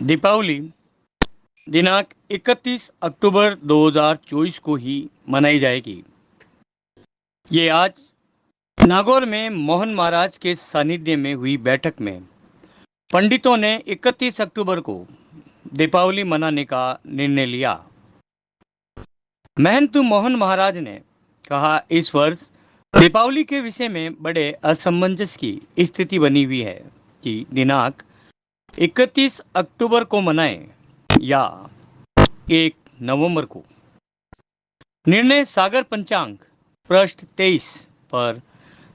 दीपावली दिनांक 31 अक्टूबर 2024 को ही मनाई जाएगी। ये आज नागौर में मोहन महाराज के सानिध्य में हुई बैठक में पंडितों ने 31 अक्टूबर को दीपावली मनाने का निर्णय लिया। महंत मोहन महाराज ने कहा, इस वर्ष दीपावली के विषय में बड़े असमंजस की स्थिति बनी हुई है कि दिनांक 31 अक्टूबर को मनाएं या 1 नवंबर को। निर्णय सागर पंचांग पृष्ठ 23 पर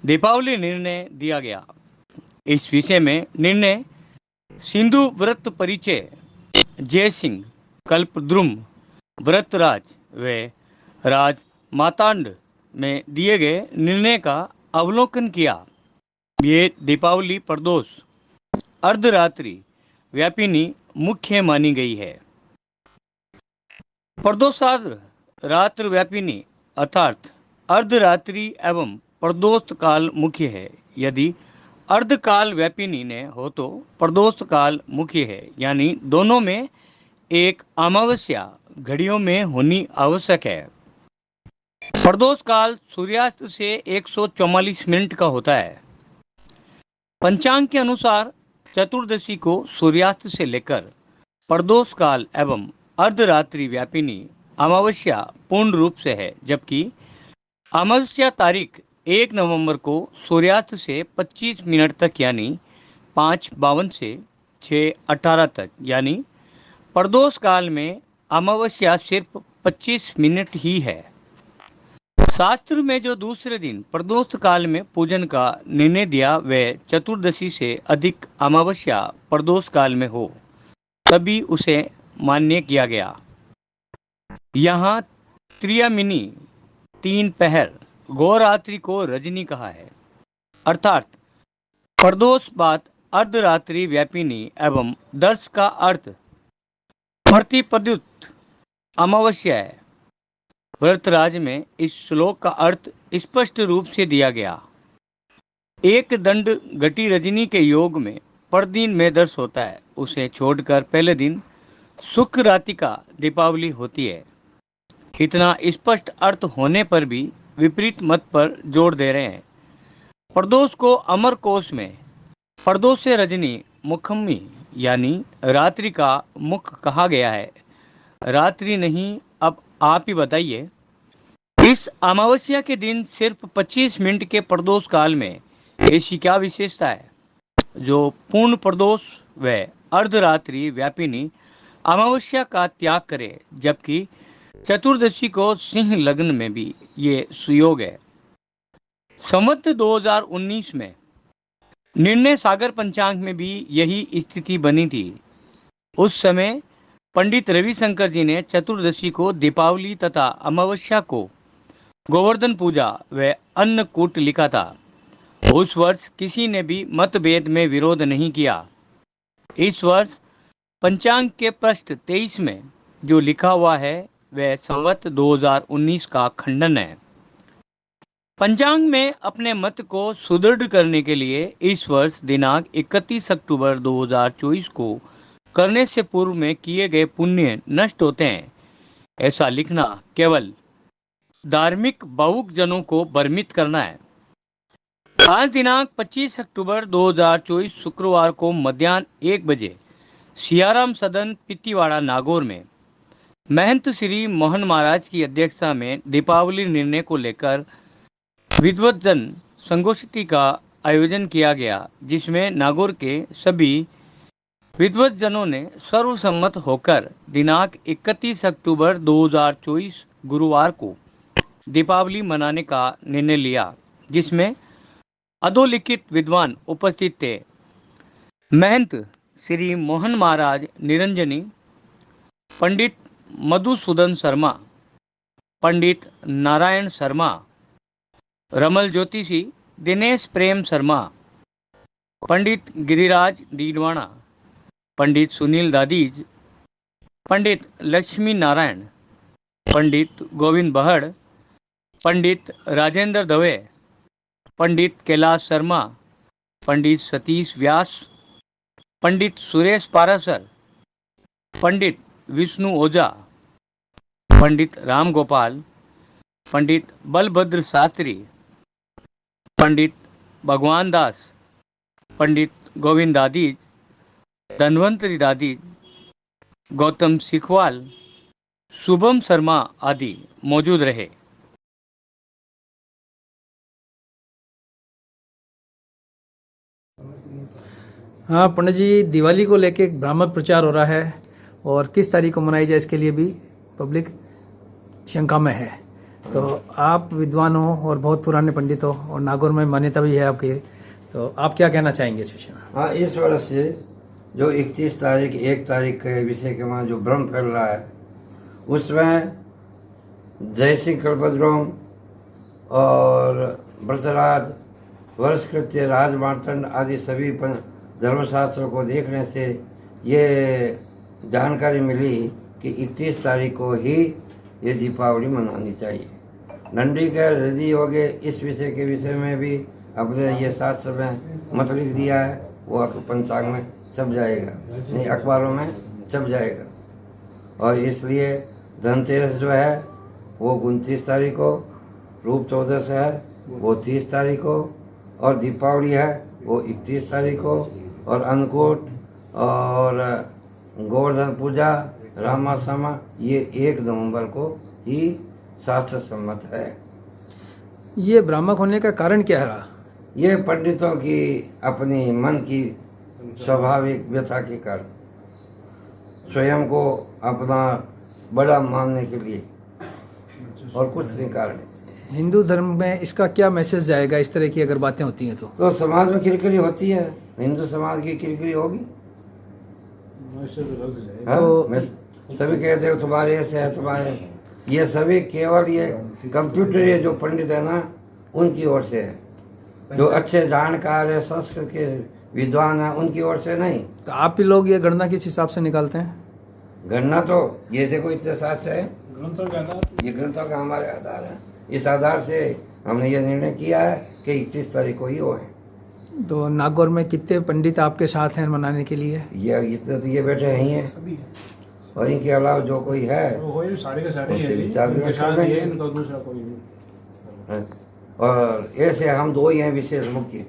दीपावली निर्णय दिया गया। इस विषय में निर्णय सिंधु व्रत परिचय जय सिंह कल्पद्रुम व्रतराज व राज मातांड में दिए गए निर्णय का अवलोकन किया। ये दीपावली प्रदोष अर्धरात्रि व्यापिनी मुख्य मानी गई है। प्रदोषार्ध रात्र व्यापिनी अर्थात अर्धरात्रि एवं प्रदोष काल मुख्य है। यदि अर्धकाल व्यापिनी ने हो तो प्रदोष काल मुख्य है, यानी दोनों में एक अमावस्या घड़ियों में होनी आवश्यक है। प्रदोष काल सूर्यास्त से 144 मिनट का होता है। पंचांग के अनुसार चतुर्दशी को सूर्यास्त से लेकर प्रदोष काल एवं अर्धरात्रि व्यापिनी अमावस्या पूर्ण रूप से है, जबकि अमावस्या तारीख 1 नवंबर को सूर्यास्त से 25 मिनट तक यानी 5:52 से 6:18 तक, यानी प्रदोष काल में अमावस्या सिर्फ 25 मिनट ही है। शास्त्र में जो दूसरे दिन प्रदोष काल में पूजन का निर्णय दिया वह चतुर्दशी से अधिक अमावस्या प्रदोष काल में हो तभी उसे मान्य किया गया। यहाँ त्रियामिनी 3 पहर गौरात्रि को रजनी कहा है, अर्थात प्रदोष बाद अर्धरात्रि व्यापिनी एवं दर्श का अर्थ प्रतिपद्युत अमावस्या है। व्रतराज में इस श्लोक का अर्थ स्पष्ट रूप से दिया गया। एक दंड घटी रजनी के योग में पर दिन में दर्श होता है, उसे छोड़कर पहले दिन शुक्र रात्रिका दीपावली होती है। इतना स्पष्ट अर्थ होने पर भी विपरीत मत पर जोर दे रहे हैं। प्रदोष को अमर कोश में प्रदोष से रजनी मुखम्मी यानी रात्रि का मुख कहा गया है। रात्रि नहीं, अब आप ही बताइए। इस अमावस्या के दिन सिर्फ 25 मिनट के प्रदोष काल में ऐसी क्या विशेषता है जो पूर्ण प्रदोष व अर्धरात्रि व्यापिनी अमावस्या का त्याग करे, जबकि चतुर्दशी को सिंह लग्न में भी ये सुयोग है। संवत 2019 में निर्णय सागर पंचांग में भी यही स्थिति बनी थी। उस समय पंडित रविशंकर जी ने चतुर्दशी को दीपावली तथा अमावस्या को गोवर्धन पूजा व अन्नकूट लिखा था। उस वर्ष किसी ने भी मतभेद में विरोध नहीं किया। इस वर्ष पंचांग के पृष्ठ 23 में जो लिखा हुआ है वह संवत 2019 का खंडन है। पंचांग में अपने मत को सुदृढ़ करने के लिए इस वर्ष दिनांक 31 अक्टूबर 2024 को करने से पूर्व में किए गए पुण्य नष्ट होते हैं, ऐसा लिखना केवल धार्मिक भावुक जनों को भ्रमित करना है। आज दिनांक 25 अक्टूबर 2024 शुक्रवार को मध्याह्न 1 बजे सियाराम सदन पित्तीवाड़ा नागौर में महंत श्री मोहन महाराज की अध्यक्षता में दीपावली निर्णय को लेकर विद्वज्जन संगोष्ठी का आयोजन किया गया, जिसमें नागौर के सभी विद्वज्जनों ने सर्वसम्मत होकर दिनांक 31 अक्टूबर 2024 गुरुवार को दीपावली मनाने का निर्णय लिया, जिसमें अधोलिखित विद्वान उपस्थित थे। महंत श्री मोहन महाराज निरंजनी, पंडित मधुसूदन शर्मा, पंडित नारायण शर्मा, रमल ज्योतिषी दिनेश प्रेम शर्मा, पंडित गिरिराज डीडवाणा, पंडित सुनील दादीज, पंडित लक्ष्मी नारायण, पंडित गोविंद बहड़, पंडित राजेंद्र दवे, पंडित कैलाश शर्मा, पंडित सतीश व्यास, पंडित सुरेश पारासर, पंडित विष्णु ओझा, पंडित राम गोपाल, पंडित बलभद्र शास्त्री, पंडित भगवान दास, पंडित गोविंद दादीज, धनवंतरी दादीज, गौतम सिखवाल, शुभम शर्मा आदि मौजूद रहे। हाँ पंडित जी, दिवाली को लेके एक भ्रामक प्रचार हो रहा है और किस तारीख को मनाई जाए इसके लिए भी पब्लिक शंका में है। तो आप विद्वान हो और बहुत पुराने पंडित हो और नागौर में मान्यता भी है आपकी, तो आप क्या कहना चाहेंगे इस विषय में? हाँ, इस वर्ष से जो 31 तारीख 1 तारीख के विषय के वहाँ जो भ्रम फैल रहा है, उसमें जय सिंह कल्पद्रोम और व्रतराज, वर्षकृत्य, राजमार्तंड आदि सभी धर्मशास्त्रों को देखने से ये जानकारी मिली कि 31 तारीख को ही ये दीपावली मनानी चाहिए। नंदी का हृदय योग इस विषय के विषय में भी अपने ये शास्त्र में मत लिख दिया है, वो पंचांग में छप जाएगा, नहीं अखबारों में छप जाएगा। और इसलिए धनतेरस जो है वो 29 तारीख को, रूप चौदस है वो 30 तारीख को, और दीपावली है वो 31 तारीख को, और अन्नकूट और गोवर्धन पूजा, रामाश्रमा ये 1 नवंबर को ही शास्त्र सम्मत है। ये भ्रामक होने का कारण क्या रहा? ये पंडितों की अपनी मन की स्वाभाविक व्यथा के कारण, स्वयं को अपना बड़ा मानने के लिए, और कुछ नहीं कारण। हिंदू धर्म में इसका क्या मैसेज जाएगा इस तरह की अगर बातें होती हैं तो समाज में किरकिरी होती है, हिंदू समाज की किरकिरी होगी। तो मैं सभी कहते हो तुम्हारे ऐसे है, तुम्हारे, ये सभी केवल ये कंप्यूटर, ये जो पंडित है ना उनकी ओर से है, जो अच्छे जानकार है, संस्कृत के विद्वान है उनकी ओर से नहीं। तो आप ही लोग ये गणना किस हिसाब से निकालते हैं? गणना तो ये देखो इतने शास्त्र है, ये ग्रंथों का हमारे आधार है। इस आधार से हमने ये निर्णय किया है कि 31 तारीख को ही हो है। तो नागौर में कितने पंडित आपके साथ हैं मनाने के लिए? ये इतने तो ये बैठे ही हैं, और इनके अलावा जो कोई है उससे विचार विमर्श कर देंगे। और ऐसे हम 2 ही हैं विशेष मुख्य,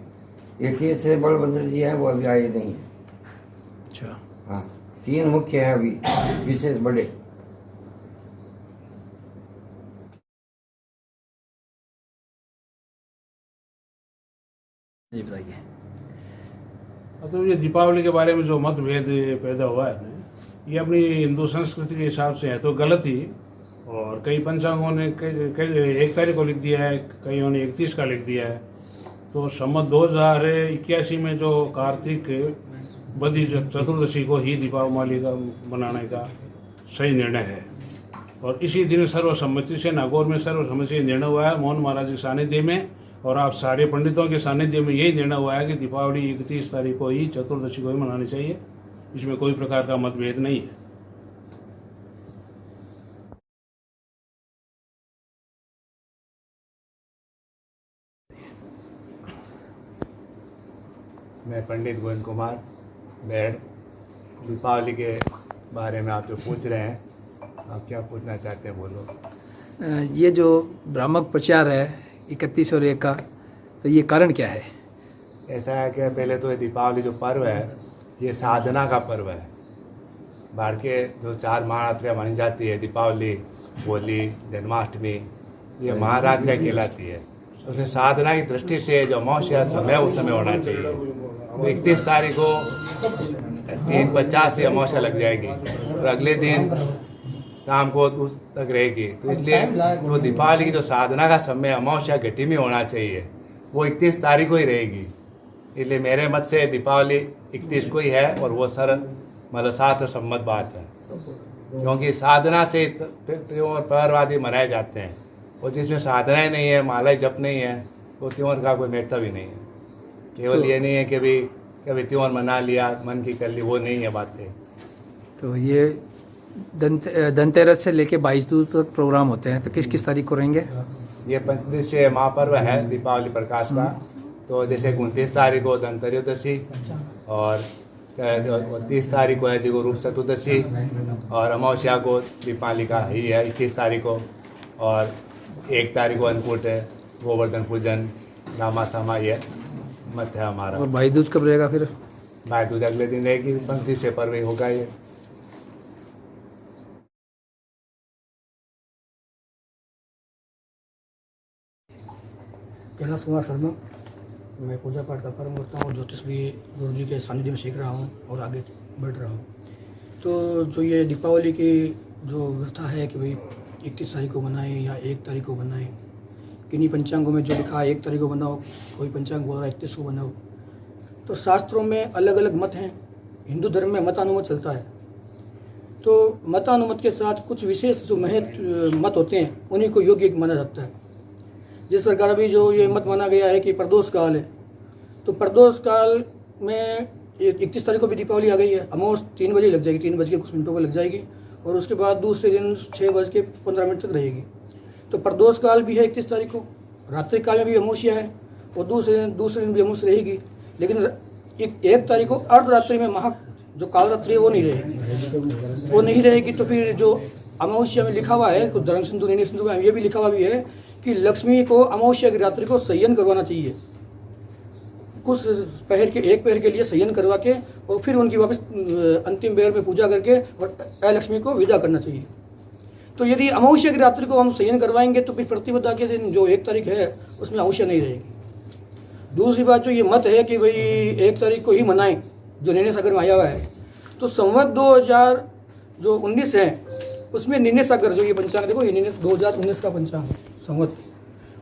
ये 3 से बलभद्र जी हैं, वो अभी आए नहीं हैं। अच्छा, हाँ, 3 मुख्य हैं अभी विशेष बड़े। जी बताइए। मतलब ये दीपावली के बारे में जो मतभेद पैदा हुआ है ना, ये अपनी हिंदू संस्कृति के हिसाब से है तो गलत ही। और कई पंचांगों ने 1 तारीख को लिख दिया है, कईयों ने 31 का लिख दिया है। तो सम्मत 2081 में जो कार्तिक बदी चतुर्दशी को ही दीपावली का मनाने का सही निर्णय है। और इसी दिन सर्वसम्मति से नागौर में सर्वसम्मति से निर्णय हुआ है, मोहन महाराज के सानिध्य में और आप सारे पंडितों के सानिध्य में यही निर्णय हुआ है कि दीपावली 31 तारीख को ही, चतुर्दशी को ही मनानी चाहिए। इसमें कोई प्रकार का मतभेद नहीं है। मैं पंडित गोविंद कुमार बैड। दीपावली के बारे में आप जो पूछ रहे हैं, आप क्या पूछना चाहते हैं बोलो। ये जो भ्रामक प्रचार है 31 और 1 का, तो ये कारण क्या है? ऐसा है कि पहले तो ये दीपावली जो पर्व है ये साधना का पर्व है। भारत के जो 4 महारात्रियाँ मानी जाती है, दीपावली, होली, जन्माष्टमी, ये महारात्रियाँ कहलाती है। उसमें साधना की दृष्टि से जो अमावस्या समय उस समय होना चाहिए। तो 31 तारीख को 3:50 से अमावस्या लग जाएगी और अगले दिन शाम को उस तक रहेगी। तो इसलिए वो दीपावली की जो साधना का समय अमावस्या घटी में होना चाहिए वो 31 तारीख को ही रहेगी। इसलिए मेरे मत से दीपावली 31 को ही है और वो मतलब शास्त्र सम्मत बात है, क्योंकि साधना से त्योहार पर्व आदि मनाए जाते हैं और जिसमें साधनाएं नहीं है, माला जप नहीं है, तो त्योहार का कोई महत्व भी नहीं है। केवल ये नहीं है कि भी कभी त्योहार मना लिया, मन की कर ली, वो नहीं है बातें। तो ये धनतेरस से लेके 22 दूर तक प्रोग्राम होते हैं, तो किस किस तारीख को रहेंगे? ये पंचदिशीय महापर्व है दीपावली प्रकाश का। तो जैसे 29 तारीख को धनत्रयोदशी और 30 तारीख को है जो रूप चतुर्दशी, और अमावस्या को दीपावली का ही है 21 तारीख को, और 1 तारीख को अन्नकूट है, गोवर्धन पूजन, नामा सामा, ये मत है हमारा। और भाई दूज कब रहेगा फिर? भाई दूज अगले दिन रहेगी, 29 फरवरी होगा ये। कैलाश कुमार शर्मा, मैं पूजा पाठ का कर्म करता हूँ, ज्योतिष भी गुरु जी के सानिध्य में सीख रहा हूँ और आगे बढ़ रहा हूँ। तो जो ये दीपावली की जो व्यवस्था है कि भाई 31 तारीख को बनाएं या 1 तारीख को बनाएं, किन्हीं पंचांगों में जो लिखा है 1 तारीख को बनाओ, कोई पंचांग बोल रहा है 31 को बनाओ, तो शास्त्रों में अलग अलग मत हैं। हिंदू धर्म में मतानुमत चलता है, तो मतानुमत के साथ कुछ विशेष जो मत होते हैं उन्हीं को योग्य माना जाता है। जिस प्रकार अभी जो ये मत माना गया है कि प्रदोष काल है, तो प्रदोष काल में 31 तारीख को भी दीपावली आ गई है, अमावस 3 बजे लग जाएगी, 3 बज के कुछ मिनटों को लग जाएगी, और उसके बाद दूसरे दिन 6:15 तक रहेगी। तो प्रदोष काल भी है 31 तारीख को, रात्रि काल में भी अमावस्या है, और दूसरे दिन भी अमावस्या रहेगी। लेकिन 1 तारीख को अर्धरात्रि में जो कालरात्रि है वो नहीं रहेगी। तो फिर जो अमावस्या में लिखा हुआ है, कुछ धर्म सिंधु निर्णय सिंधु में ये भी लिखा हुआ भी है कि लक्ष्मी को अमावस्या की रात्रि को शयन करवाना चाहिए, कुछ एक पहर के लिए शयन करवा के, और फिर उनकी वापस अंतिम पहर में पूजा करके और लक्ष्मी को विदा करना चाहिए। तो यदि अमावस्या की रात्रि को हम शयन करवाएंगे तो फिर प्रतिपदा के दिन जो 1 तारीख है उसमें अमावस्या नहीं रहेगी। दूसरी बात जो ये मत है कि भाई 1 तारीख को ही मनाएं, जो निर्णय सागर में आया हुआ है, तो संवत 2019 है उसमें निर्णय सागर जो ये पंचांग देखो, ये निर्णय 2019 का पंचांग संवत,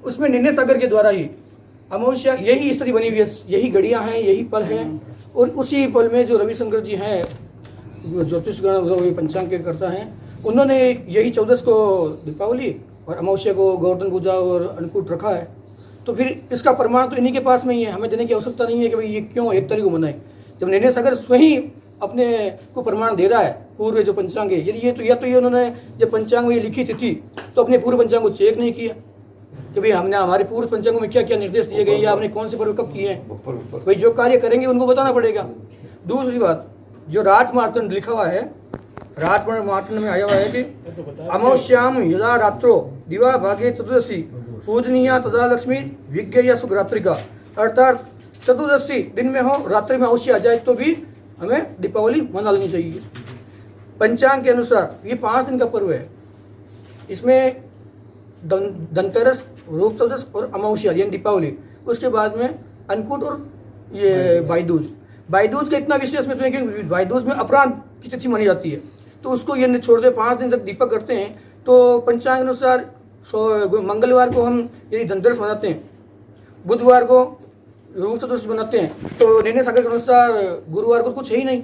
उसमें निर्णय सागर के द्वारा ही अमावस्या यही स्थिति बनी हुई है, यही घड़ियाँ हैं, यही पल हैं, और उसी पल में जो रविशंकर जी हैं ज्योतिष गण जो पंचांग के करता हैं, उन्होंने यही 14 को दीपावली और अमावस्या को गोवर्धन पूजा और अन्नकूट रखा है। तो फिर इसका प्रमाण तो इन्हीं के पास में ही है, हमें देने की आवश्यकता नहीं है कि भाई ये क्यों 1 तारीख को मनाए, जब निर्णय सागर स्वयं अपने को प्रमाण दे रहा है। पूर्व जो पंचांग है ये उन्होंने जब पंचांग में ये लिखी थी तो अपने पूर्व पंचांग को चेक नहीं किया कि भाई हमने हमारे पूर्व पंचांगों में क्या क्या निर्देश दिए गए या हमने कौन से पर्व कब किए हैं। भाई जो कार्य करेंगे उनको बताना पड़ेगा। दूसरी बात, जो राजमार्तंड लिखा हुआ है, राजमार्तंड में आया हुआ है कि अमावस्याम यदा रात्रो दिवा भागे चतुर्दशी पूजनीया तदा लक्ष्मी विज्ञ सुखरात्रिका, अर्थात चतुर्दशी दिन में हो, रात्रि में अवश्य आ जाए तो भी हमें दीपावली मना लेनी चाहिए। पंचांग के अनुसार ये 5 दिन का पर्व है, इसमें धनतेरस, रूप चतुर्दश और अमावस्या यानी दीपावली, उसके बाद में अन्नकूट और ये भाई दूज का इतना विशेष में है कि भाई दूज में अपराह्न की तिथि मानी जाती है, तो उसको ये छोड़ दे 5 दिन तक दीपक करते हैं। तो पंचांग अनुसार मंगलवार को हम यदि धनतेरस मनाते हैं, बुधवार को रूप चतुर्दशी बनाते हैं, तो निर्णय सागर के अनुसार गुरुवार को कुछ है ही नहीं,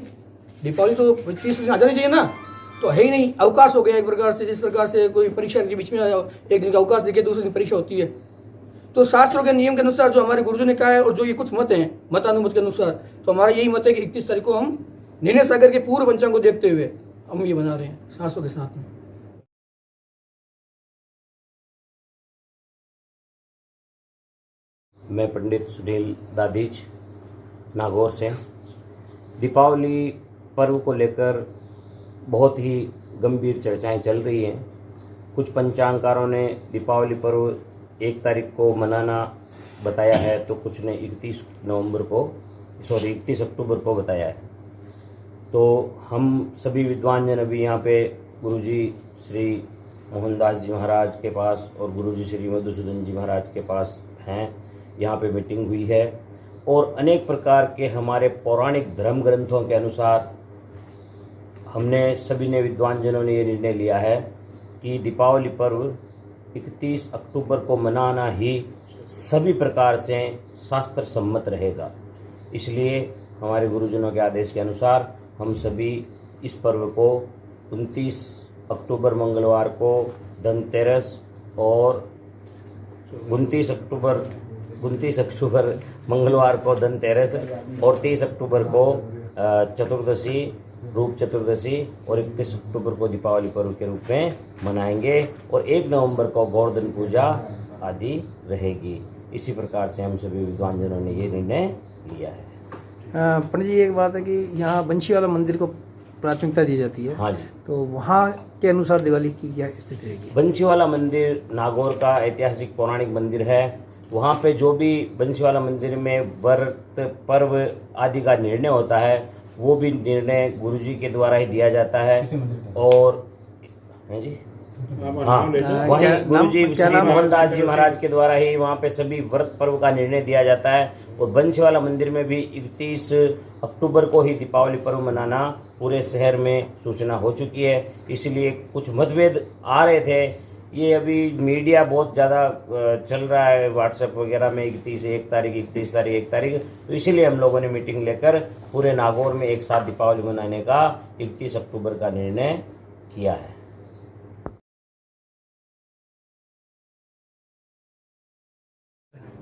दीपावली तो 25 दिन आ जानी चाहिए ना, तो है ही नहीं, अवकाश हो गया एक प्रकार से। जिस प्रकार से कोई परीक्षा के बीच में 1 दिन का अवकाश देके दूसरे दिन परीक्षा होती है। तो शास्त्रों के नियम के अनुसार जो हमारे गुरुजी ने कहा है और जो ये कुछ मत हैं मतानुमत के अनुसार, तो हमारा यही मत है कि 31 तारीख को हम निर्णय सागर के पूर्व पंचांग को देखते हुए हम ये बना रहे हैं शास्त्रों के साथ में। मैं पंडित सुनील दादीज नागौर से। दीपावली पर्व को लेकर बहुत ही गंभीर चर्चाएं चल रही हैं। कुछ पंचांगकारों ने दीपावली पर्व 1 तारीख को मनाना बताया है, तो कुछ ने 31 अक्टूबर को बताया है। तो हम सभी विद्वान जन अभी यहाँ पे गुरुजी श्री मोहनदास जी महाराज के पास और गुरुजी श्री मधुसूदन जी महाराज के पास हैं। यहाँ पे मीटिंग हुई है और अनेक प्रकार के हमारे पौराणिक धर्म ग्रंथों के अनुसार हमने सभी ने विद्वान जनों ने ये निर्णय लिया है कि दीपावली पर्व 31 अक्टूबर को मनाना ही सभी प्रकार से शास्त्र सम्मत रहेगा। इसलिए हमारे गुरुजनों के आदेश के अनुसार हम सभी इस पर्व को 29 अक्टूबर मंगलवार को धनतेरस और 29 अक्टूबर मंगलवार को धनतेरस और 30 अक्टूबर को चतुर्दशी, रूप चतुर्दशी और 31 अक्टूबर को दीपावली पर्व के रूप में मनाएंगे और 1 नवंबर को गोवर्धन पूजा आदि रहेगी। इसी प्रकार से हम सभी विद्वान जनों ने ये निर्णय लिया है। पंडित जी, एक बात है कि यहाँ बंशीवाला मंदिर को प्राथमिकता दी जाती है। हाँ जी। तो वहाँ के अनुसार दिवाली की क्या स्थिति रहेगी? बंसीवाला मंदिर नागौर का ऐतिहासिक पौराणिक मंदिर है। वहाँ पे जो भी बंसीवाला मंदिर में व्रत पर्व आदि का निर्णय होता है वो भी निर्णय गुरुजी के द्वारा ही दिया जाता है। और हैं जी, हाँ, वहीं गुरुजी श्री मोहनदास जी महाराज के द्वारा ही वहाँ पे सभी व्रत पर्व का निर्णय दिया जाता है। और बंसीवाला मंदिर में भी 31 अक्टूबर को ही दीपावली पर्व मनाना पूरे शहर में सूचना हो चुकी है। इसलिए कुछ मतभेद आ रहे थे, ये अभी मीडिया बहुत ज़्यादा चल रहा है व्हाट्सएप वगैरह में 31 1 तारीख 31 तारीख 1 तारीख, तो इसीलिए हम लोगों ने मीटिंग लेकर पूरे नागौर में एक साथ दीपावली मनाने का 31 अक्टूबर का निर्णय किया है।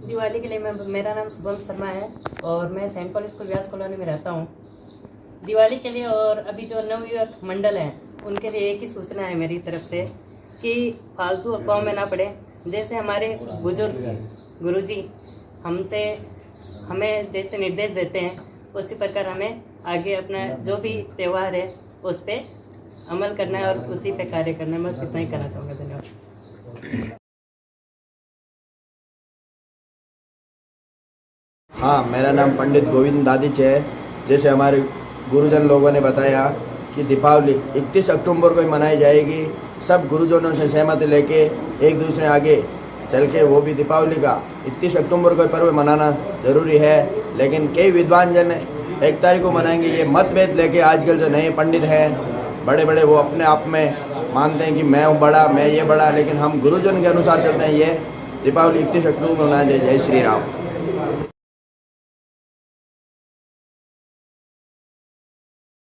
दिवाली के लिए मेरा नाम शुभम शर्मा है और मैं सेंट पॉल स्कूल व्यास कॉलोनी में रहता हूँ। दिवाली के लिए और अभी जो नवयुवक मंडल हैं उनके लिए एक ही सूचना है मेरी तरफ से कि फालतू अफवाहों में ना पड़े। जैसे हमारे बुजुर्ग गुरुजी हमें जैसे निर्देश देते हैं उसी प्रकार हमें आगे अपना जो भी त्यौहार है उस पर अमल करना है और उसी पे कार्य करना है। बस इतना ही कहना चाहूँगा। धन्यवाद। हाँ, मेरा नाम पंडित गोविंद दादिच है। जैसे हमारे गुरुजन लोगों ने बताया कि दीपावली 31 अक्टूबर को ही मनाई जाएगी। सब गुरुजनों से सहमति लेके एक दूसरे आगे चल के वो भी दीपावली का 31 अक्टूबर को पर्व मनाना ज़रूरी है। लेकिन कई विद्वान जन 1 तारीख को मनाएंगे, ये मतभेद लेके आजकल जो नए पंडित हैं बड़े बड़े, वो अपने आप में मानते हैं कि मैं हूँ बड़ा, मैं ये बड़ा, लेकिन हम गुरुजन के अनुसार चलते हैं। ये दीपावली 31 अक्टूबर को मनाया जाए। जय श्री राम।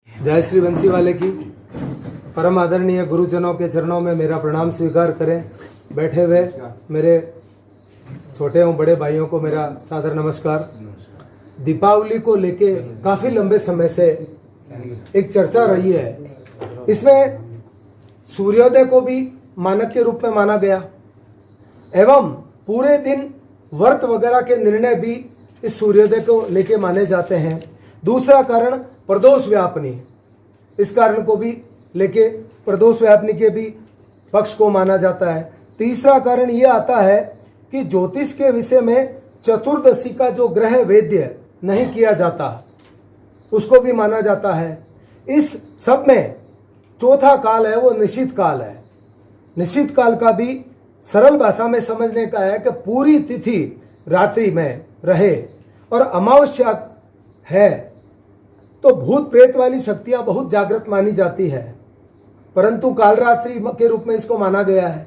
जय श्री बंसीवाले की। परम आदरणीय गुरुजनों के चरणों में मेरा प्रणाम स्वीकार करें। बैठे हुए मेरे छोटे एवं बड़े भाइयों को मेरा सादर नमस्कार। दीपावली को लेके काफ़ी लंबे समय से एक चर्चा रही है। इसमें सूर्योदय को भी मानक के रूप में माना गया एवं पूरे दिन व्रत वगैरह के निर्णय भी इस सूर्योदय को लेके माने जाते हैं। दूसरा कारण प्रदोष व्यापनी, इस कारण को भी लेके प्रदोष व्यापनी के भी पक्ष को माना जाता है। तीसरा कारण ये आता है कि ज्योतिष के विषय में चतुर्दशी का जो ग्रह वेद्य नहीं किया जाता उसको भी माना जाता है। इस सब में चौथा काल है वो निश्चित काल है। निश्चित काल का भी सरल भाषा में समझने का है कि पूरी तिथि रात्रि में रहे और अमावस्या है तो भूत प्रेत वाली शक्तियां बहुत जागृत मानी जाती है, परंतु काल रात्रि के रूप में इसको माना गया है।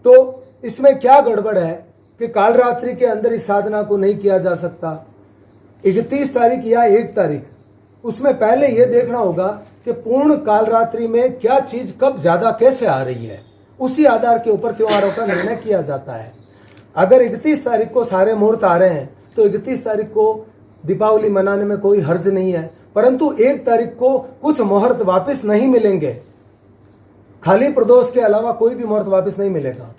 तो इसमें क्या गड़बड़ है कि काल रात्रि के अंदर इस साधना को नहीं किया जा सकता। 31 तारीख या 1 तारीख, उसमें पहले यह देखना होगा कि पूर्ण काल रात्रि में क्या चीज कब ज्यादा कैसे आ रही है, उसी आधार के ऊपर त्योहारों का निर्णय किया जाता है। अगर 31 तारीख को सारे मुहूर्त आ रहे हैं तो 31 तारीख को दीपावली मनाने में कोई हर्ज नहीं है, परंतु 1 तारीख को कुछ मुहूर्त वापस नहीं मिलेंगे। खाली प्रदोष के अलावा कोई भी मुहूर्त वापस नहीं मिलेगा।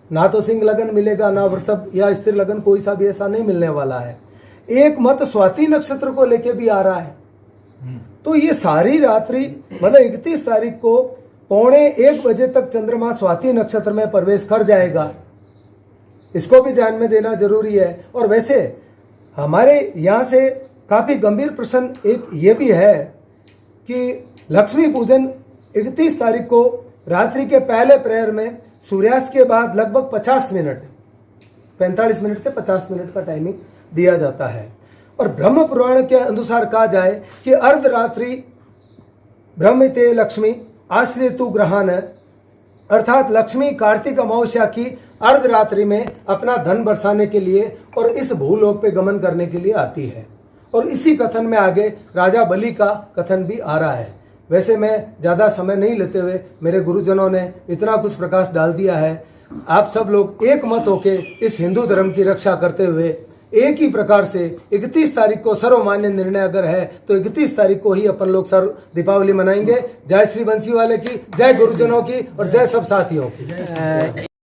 ना तो सिंह लगन मिलेगा, ना वृषभ या स्थिर लगन, कोई सा भी ऐसा नहीं मिलने वाला है। एक मत स्वाति नक्षत्र को लेके भी आ रहा है। तो ये सारी रात्रि मतलब 31 तारीख को 1:15 बजे तक चंद्रमा स्वाति नक्षत्र में प्रवेश कर जाएगा। इसको भी ध्यान में देना जरूरी है। और वैसे हमारे यहाँ से काफ़ी गंभीर प्रश्न एक ये भी है कि लक्ष्मी पूजन 31 तारीख को रात्रि के पहले प्रहर में सूर्यास्त के बाद लगभग 50 मिनट 45 मिनट से 50 मिनट का टाइमिंग दिया जाता है। और ब्रह्म पुराण के अनुसार कहा जाए कि अर्धरात्रि ब्रह्मते लक्ष्मी आश्रितु ग्रहान, अर्थात लक्ष्मी कार्तिक अमावस्या की अर्धरात्रि में अपना धन बरसाने के लिए और इस भूलोक पे गमन करने के लिए आती है। और इसी कथन में आगे राजा बलि का कथन भी आ रहा है। वैसे मैं ज़्यादा समय नहीं लेते हुए, मेरे गुरुजनों ने इतना कुछ प्रकाश डाल दिया है। आप सब लोग एक मत होके इस हिंदू धर्म की रक्षा करते हुए एक ही प्रकार से 31 तारीख को सर्वमान्य निर्णय अगर है तो 31 तारीख को ही अपन लोग सर्व दीपावली मनाएंगे। जय श्री बंसीवाले की, जय गुरुजनों की और जय सब साथियों की।